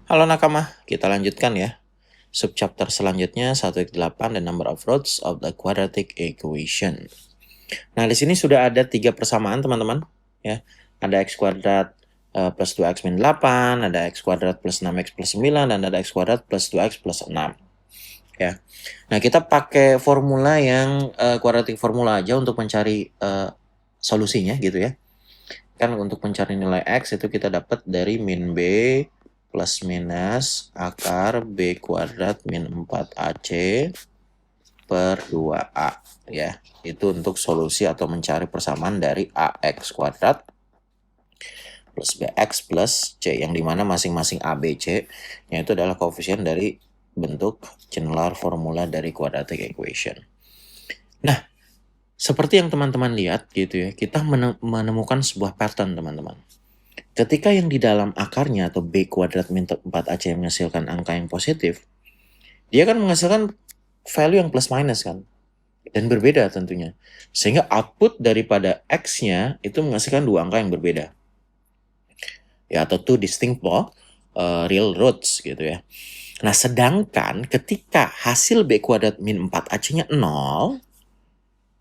Halo nakama, kita lanjutkan ya. Subchapter selanjutnya 1/8 the number of roots of the quadratic equation. Nah, di sini sudah ada 3 persamaan teman-teman ya. Ada x kuadrat plus 2x min 8, ada x kuadrat plus 6x plus 9, dan ada x kuadrat plus 2x plus 6. Ya. Nah, kita pakai formula yang quadratic formula aja untuk mencari solusinya gitu ya. Kan untuk mencari nilai x itu kita dapat dari min b plus minus akar b kuadrat min 4ac per 2a ya. Itu untuk solusi atau mencari persamaan dari ax kuadrat plus bx plus c, yang dimana masing-masing a, b, c yaitu adalah koefisien dari bentuk general formula dari quadratic equation. Nah, seperti yang teman-teman lihat gitu ya, kita menemukan sebuah pattern teman-teman. Ketika yang di dalam akarnya atau b kuadrat min 4ac menghasilkan angka yang positif, dia kan menghasilkan value yang plus minus kan, dan berbeda tentunya. Sehingga output daripada x-nya itu menghasilkan dua angka yang berbeda. Ya, atau two distinct real roots gitu ya. Nah, sedangkan ketika hasil b kuadrat min 4ac-nya 0,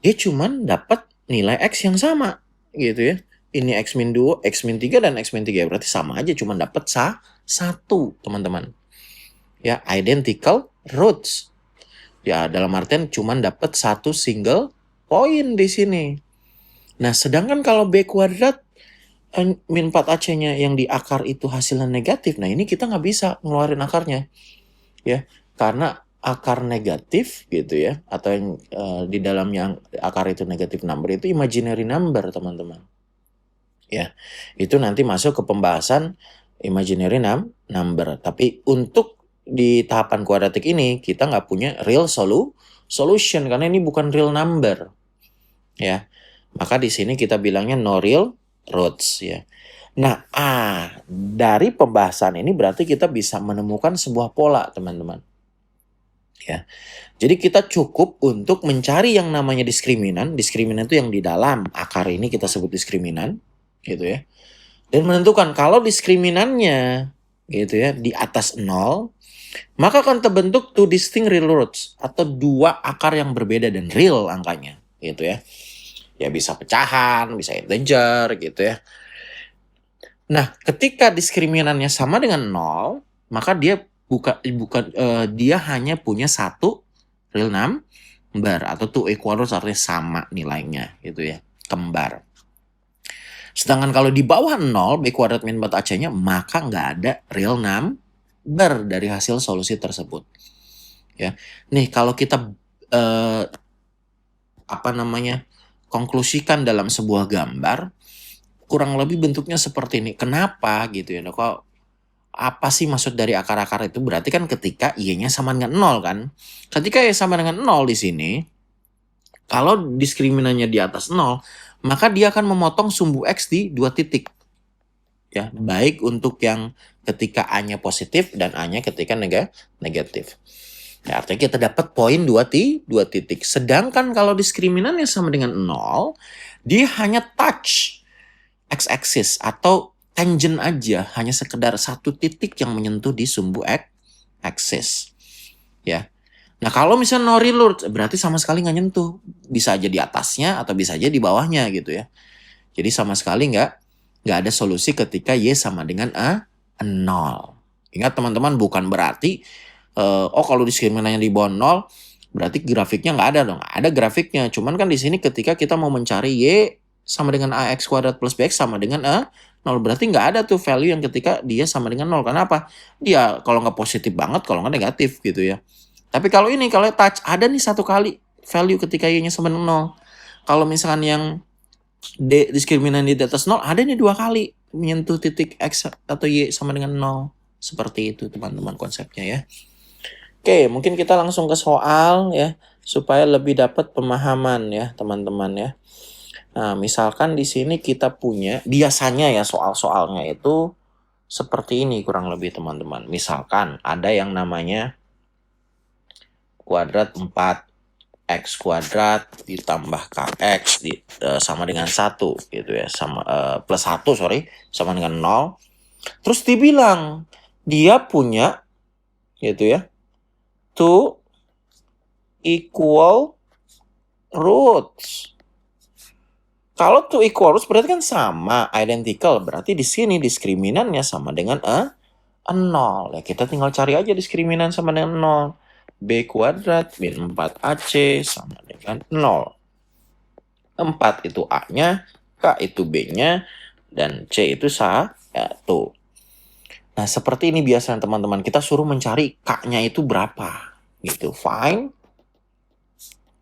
dia cuman dapat nilai x yang sama gitu ya. Ini x min 2, x min 3, dan x min 3. Berarti sama aja, cuma dapat satu, teman-teman. Ya, identical roots. Ya, dalam artian cuma dapat satu single point di sini. Nah, sedangkan kalau b kuadrat min 4ac-nya yang di akar itu hasilnya negatif, nah ini kita nggak bisa ngeluarin akarnya. Ya, karena akar negatif gitu ya, atau yang di dalamnya akar itu negatif number itu imaginary number teman-teman. Ya, itu nanti masuk ke pembahasan imaginary number. Tapi untuk di tahapan kuadratik ini kita nggak punya real solution karena ini bukan real number. Ya, maka di sini kita bilangnya no real roots ya. Nah, dari pembahasan ini berarti kita bisa menemukan sebuah pola teman-teman. Ya. Jadi kita cukup untuk mencari yang namanya diskriminan. Diskriminan itu yang di dalam akar ini kita sebut diskriminan, gitu ya. Dan menentukan kalau diskriminannya gitu ya di atas 0, maka akan terbentuk two distinct real roots atau dua akar yang berbeda dan real angkanya, gitu ya. Ya bisa pecahan, bisa integer gitu ya. Nah, ketika diskriminannya sama dengan 0, maka dia dia hanya punya satu real number atau two equal roots, artinya sama nilainya gitu ya, kembar. Sedangkan kalau di bawah 0 b kuadrat min 4ac-nya maka nggak ada real number dari hasil solusi tersebut. Ya. Nih kalau kita konklusikan dalam sebuah gambar kurang lebih bentuknya seperti ini. Kenapa gitu ya? Kok apa sih maksud dari akar-akar itu? Berarti kan ketika y-nya sama dengan 0 kan. Ketika y sama dengan 0 di sini, kalau diskriminannya di atas 0, maka dia akan memotong sumbu x di dua titik. Ya, baik untuk yang ketika a-nya positif dan a-nya ketika negatif. Ya, artinya kita dapat poin dua titik. Sedangkan kalau diskriminannya sama dengan 0, dia hanya touch x-axis atau tangent aja, hanya sekedar satu titik yang menyentuh di sumbu axis. Ya. Nah, kalau misalnya no real roots, berarti sama sekali nggak nyentuh. Bisa aja di atasnya atau bisa aja di bawahnya gitu ya. Jadi sama sekali nggak ada solusi ketika y sama dengan 0. Ingat teman-teman, bukan berarti kalau diskriminannya di bawah 0 berarti grafiknya nggak ada dong. Ada grafiknya, cuman kan di sini ketika kita mau mencari y sama dengan ax kuadrat plus bx sama dengan 0, berarti nggak ada tuh value yang ketika dia sama dengan 0. Kenapa? Dia kalau nggak positif banget, kalau nggak negatif gitu ya. Tapi kalau ini, kalau touch, ada nih satu kali value ketika y-nya sama dengan 0. Kalau misalkan yang diskriminan di atas 0, ada nih dua kali menyentuh titik x atau y sama dengan 0. Seperti itu teman-teman konsepnya ya. Oke, mungkin kita langsung ke soal ya, supaya lebih dapat pemahaman ya teman-teman ya. Nah, misalkan di sini kita punya, biasanya ya soal-soalnya itu seperti ini kurang lebih teman-teman. Misalkan ada yang namanya kuadrat 4x kuadrat ditambah kx sama dengan 1 gitu ya, sama plus 1 sama dengan 0. Terus dibilang dia punya gitu ya, two equal roots. Kalau two equal roots berarti kan sama, identical. Berarti di sini diskriminannya sama dengan 0. Ya, kita tinggal cari aja diskriminan sama dengan 0. B kuadrat min 4AC sama dengan 0. 4 itu A-nya, K itu B-nya, dan C itu 1. Nah, seperti ini biasanya teman-teman. Kita suruh mencari K-nya itu berapa. Gitu. Find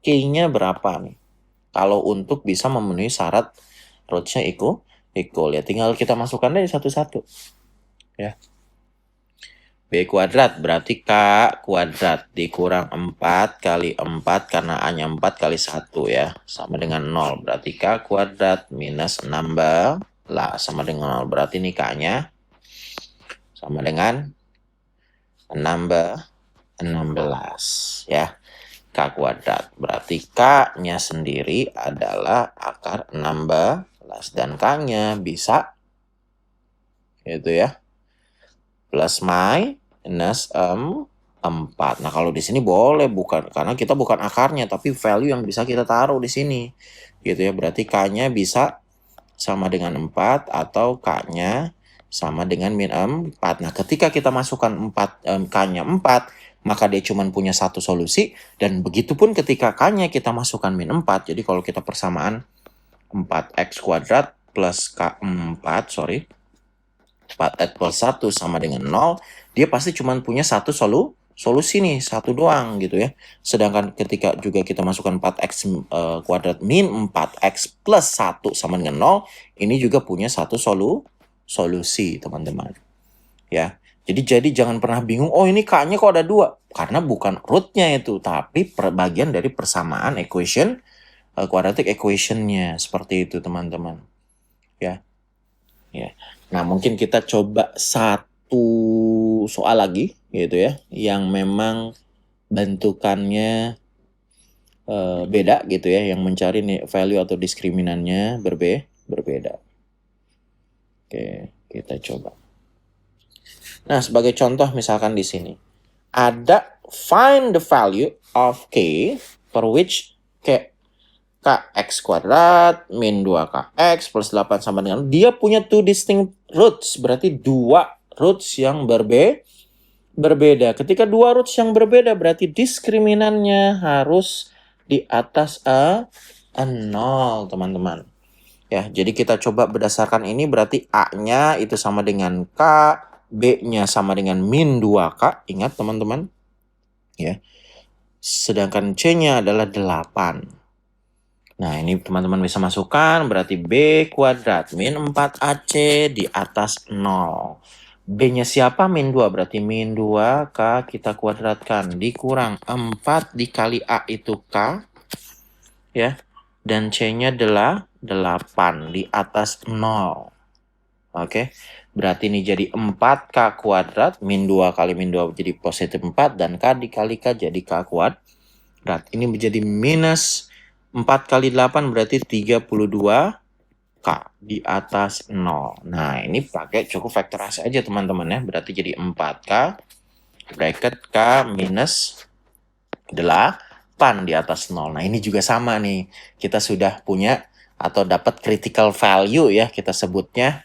K-nya berapa nih. Kalau untuk bisa memenuhi syarat roots-nya equal. Ya, tinggal kita masukkan aja satu-satu. Ya. B kuadrat berarti K kuadrat dikurang 4 kali 4 karena A-nya 4 kali 1 ya. Sama dengan 0. Berarti K kuadrat minus 16 sama dengan 0. Berarti ini K-nya sama dengan 16 ya. K kuadrat. Berarti K-nya sendiri adalah akar 16 dan K-nya bisa gitu ya. Plus minus 4. Nah, kalau di sini boleh bukan karena kita bukan akarnya tapi value yang bisa kita taruh di sini. Gitu ya. Berarti K-nya bisa sama dengan 4 atau K-nya sama dengan min 4. Nah, ketika kita masukkan K-nya 4, maka dia cuma punya satu solusi. Dan begitupun ketika K-nya kita masukkan min 4. Jadi kalau kita persamaan 4x kuadrat plus K4, 4x plus 1 sama dengan 0. Dia pasti cuma punya satu solusi nih, satu doang gitu ya. Sedangkan ketika juga kita masukkan 4x kuadrat min 4x plus 1 sama dengan 0. Ini juga punya satu solusi teman-teman. Ya. Jadi jangan pernah bingung, oh ini K-nya kok ada 2. Karena bukan root-nya itu, tapi bagian dari persamaan equation, quadratic equation-nya. Seperti itu teman-teman. Ya. Nah, mungkin kita coba satu soal lagi gitu ya, yang memang bentukannya beda gitu ya, yang mencari value atau diskriminannya berbeda. Oke, kita coba. Nah, sebagai contoh misalkan di sini ada find the value of K for which Kx kuadrat min 2Kx plus 8 sama dengan dia punya two distinct roots, berarti dua roots yang berbeda. Ketika dua roots yang berbeda berarti diskriminannya harus di atas 0 teman-teman. Ya, jadi kita coba berdasarkan ini berarti A-nya itu sama dengan K, B-nya sama dengan min 2K, ingat teman-teman. Ya. Sedangkan C-nya adalah 8. Nah, ini teman-teman bisa masukkan, berarti B kuadrat min 4AC di atas 0. B-nya siapa? Min 2, berarti min 2K kita kuadratkan. Dikurang 4 dikali A itu K. Ya, dan C-nya adalah 8 di atas 0. Oke, berarti ini jadi 4K kuadrat, min 2 kali min 2 jadi positif 4, dan K dikali K jadi K kuadrat. Ini menjadi minus 4 kali 8 berarti 32 K di atas 0. Nah, ini pakai cukup faktorisasi aja teman-teman ya. Berarti jadi 4K bracket K minus 8 di atas 0. Nah, ini juga sama nih. Kita sudah punya atau dapat critical value ya kita sebutnya.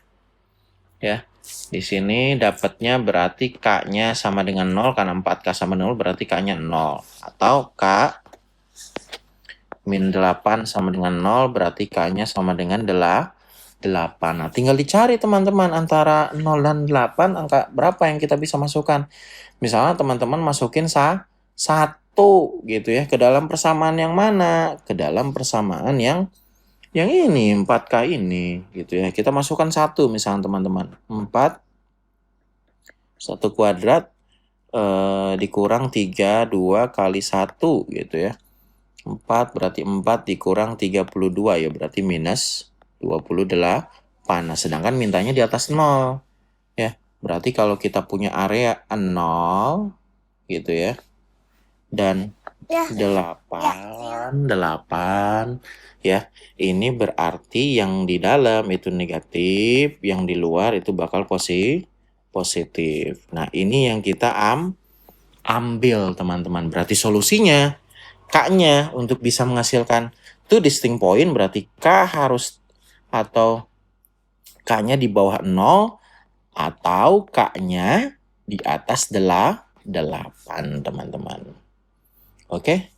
Ya. Di sini dapatnya berarti K-nya sama dengan 0 karena 4K sama 0 berarti K-nya 0. Atau K min 8 sama dengan 0 berarti K-nya sama dengan 8. Nah, tinggal dicari teman-teman antara 0 dan 8 angka berapa yang kita bisa masukkan. Misalnya teman-teman masukin 1 gitu ya ke dalam persamaan yang mana? Ke dalam persamaan yang ini 4K ini gitu ya. Kita masukkan 1 misalnya teman-teman. 4 1 kuadrat dikurang 3 2 kali 1 gitu ya. 4 berarti 4 dikurang 32 ya berarti minus 28. Nah, sedangkan mintanya di atas 0. Ya, berarti kalau kita punya area 0 gitu ya. Dan 8 ya. Ini berarti yang di dalam itu negatif, yang di luar itu bakal positif. positif. Nah, ini yang kita ambil, teman-teman. Berarti solusinya, K-nya untuk bisa menghasilkan two distinct point, berarti K harus atau K-nya di bawah 0 atau K-nya di atas 8, teman-teman. Oke?